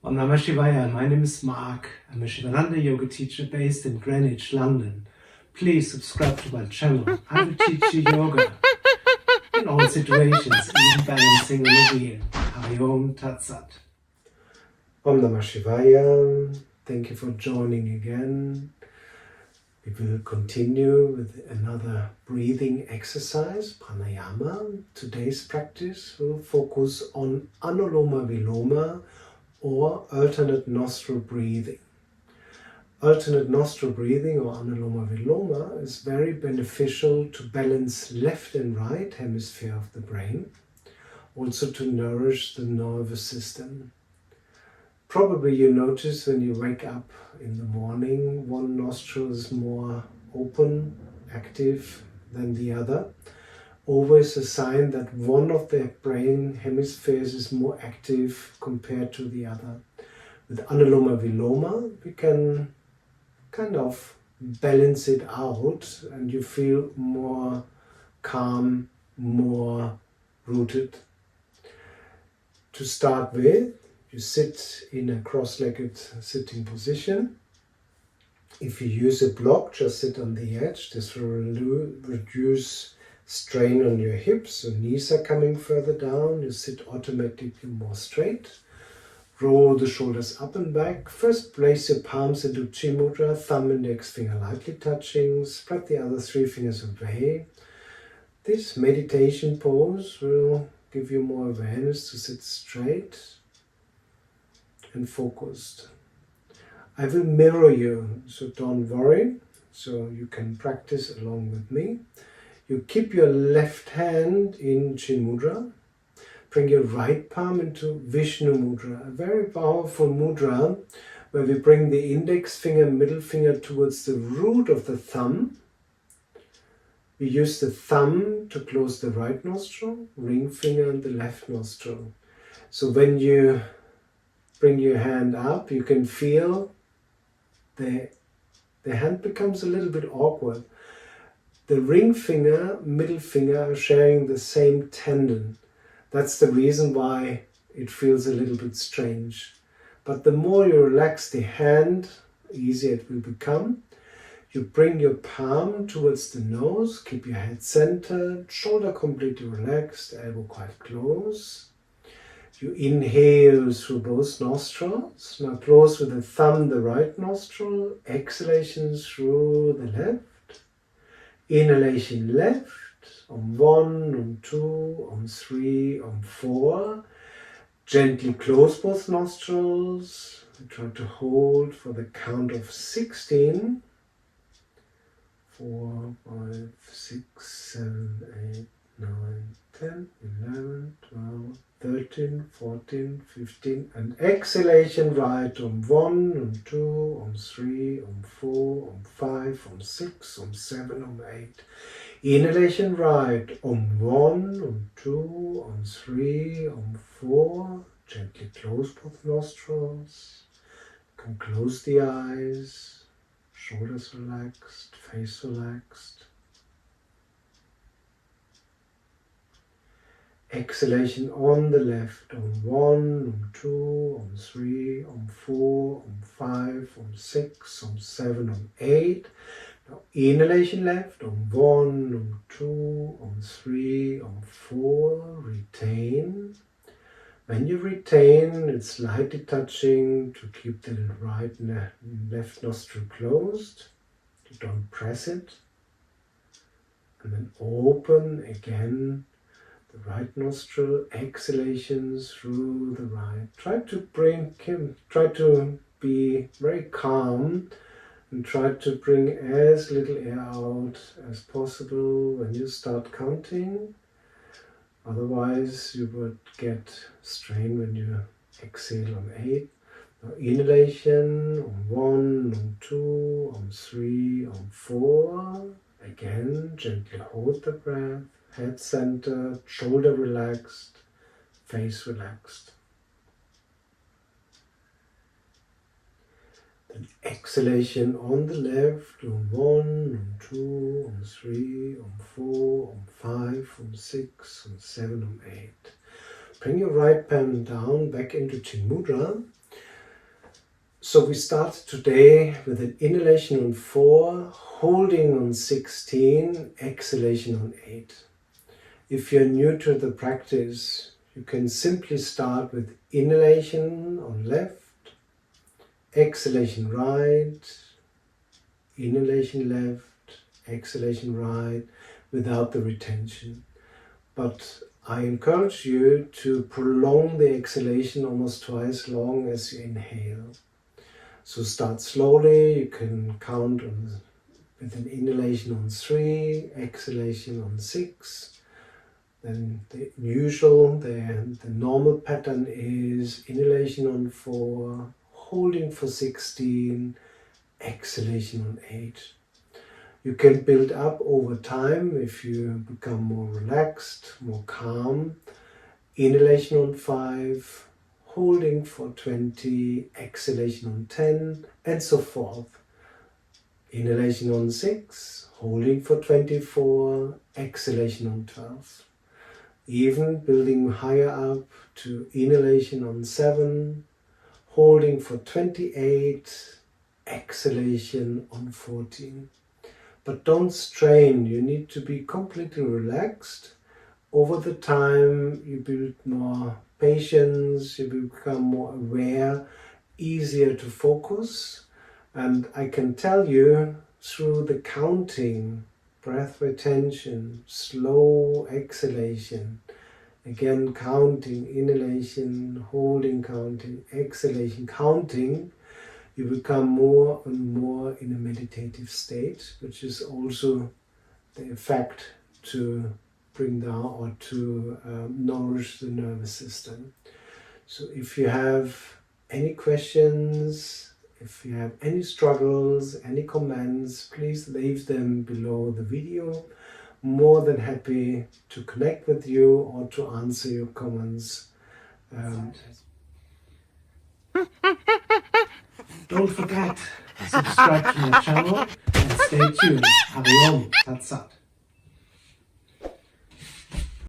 Om Namah Shivaya, my name is Marc. I'm a Sivananda Yoga teacher based in Greenwich, London. Please subscribe to my channel. I will teach you yoga in all situations, even balancing on a wheel. Hari Om Tat Sat. Om Namah Shivaya. Thank you for joining again. We will continue with another breathing exercise, Pranayama. Today's practice will focus on Anuloma Viloma, or alternate nostril breathing. Alternate nostril breathing, or Anuloma Viloma, is very beneficial to balance left and right hemisphere of the brain, also to nourish the nervous system. Probably you notice when you wake up in the morning, one nostril is more open, active than the other. Always a sign that one of the brain hemispheres is more active compared to the other. With Anuloma Viloma, we can kind of balance it out and you feel more calm, more rooted. To start with, you sit in a cross-legged sitting position. If you use a block, just sit on the edge. This will reduce strain on your hips, so knees are coming further down. You sit automatically more straight. Roll the shoulders up and back. First place your palms into Chi Mudra, thumb and index finger lightly touching. Spread the other three fingers away. This meditation pose will give you more awareness to sit straight and focused. I will mirror you, so don't worry. So you can practice along with me. You keep your left hand in Chi Mudra. Bring your right palm into Vishnu Mudra, a very powerful mudra where we bring the index finger, middle finger towards the root of the thumb. We use the thumb to close the right nostril, ring finger and the left nostril. So when you bring your hand up, you can feel the hand becomes a little bit awkward. The ring finger, middle finger are sharing the same tendon. That's the reason why it feels a little bit strange. But the more you relax the hand, easier it will become. You bring your palm towards the nose, keep your head centered, shoulder completely relaxed, elbow quite close. You inhale through both nostrils. Now close with the thumb the right nostril. Exhalation through the left. Inhalation left, on 1, on 2, on 3, on 4. Gently close both nostrils. Try to hold for the count of 16. 4, 5, 6, 7, 8, 9, 10, 11, 12, 13, 14, 15. And exhalation right on 1, on 2, on 3, on 4, on 5, on 6, on 7, on 8. Inhalation right on 1, on 2, on 3, on 4. Gently close both nostrils. You can close the eyes, shoulders relaxed, face relaxed. Exhalation on the left on 1, on 2, on 3, on 4, on 5, on 6, on 7, on 8. Now inhalation left on 1, on 2, on 3, on 4. Retain. When you retain, it's slightly touching to keep the right and left nostril closed. You don't press it. And then open again. The right nostril, exhalation through the right. Try to be very calm and try to bring as little air out as possible when you start counting. Otherwise you would get strain when you exhale on 8. Now inhalation on 1, on 2, on 3, on 4. Again, gently hold the breath. Head centered, shoulder relaxed, face relaxed. Then exhalation on the left on 1, on 2, on 3, on 4, on 5, on 6, on 7, on 8. Bring your right palm down back into Chin Mudra. So we start today with an inhalation on 4, holding on 16, exhalation on 8. If you're new to the practice, you can simply start with inhalation on left, exhalation right, inhalation left, exhalation right, without the retention. But I encourage you to prolong the exhalation almost twice as long as you inhale. So start slowly, you can count with an inhalation on 3, exhalation on 6. Then the normal pattern is inhalation on 4, holding for 16, exhalation on 8. You can build up over time if you become more relaxed, more calm. Inhalation on 5, holding for 20, exhalation on 10, and so forth. Inhalation on 6, holding for 24, exhalation on 12. Even building higher up to inhalation on 7, holding for 28, exhalation on 14. But don't strain, you need to be completely relaxed. Over the time you build more patience, you become more aware, easier to focus. And I can tell you through the counting, breath retention, slow exhalation, again counting, inhalation, holding, counting, exhalation, counting, you become more and more in a meditative state, which is also the effect to bring down or to nourish the nervous system. So if you have any questions, if you have any struggles, any comments, please leave them below the video. More than happy to connect with you or to answer your comments. Don't forget, subscribe to my channel and stay tuned. Hari Om Tat Sat.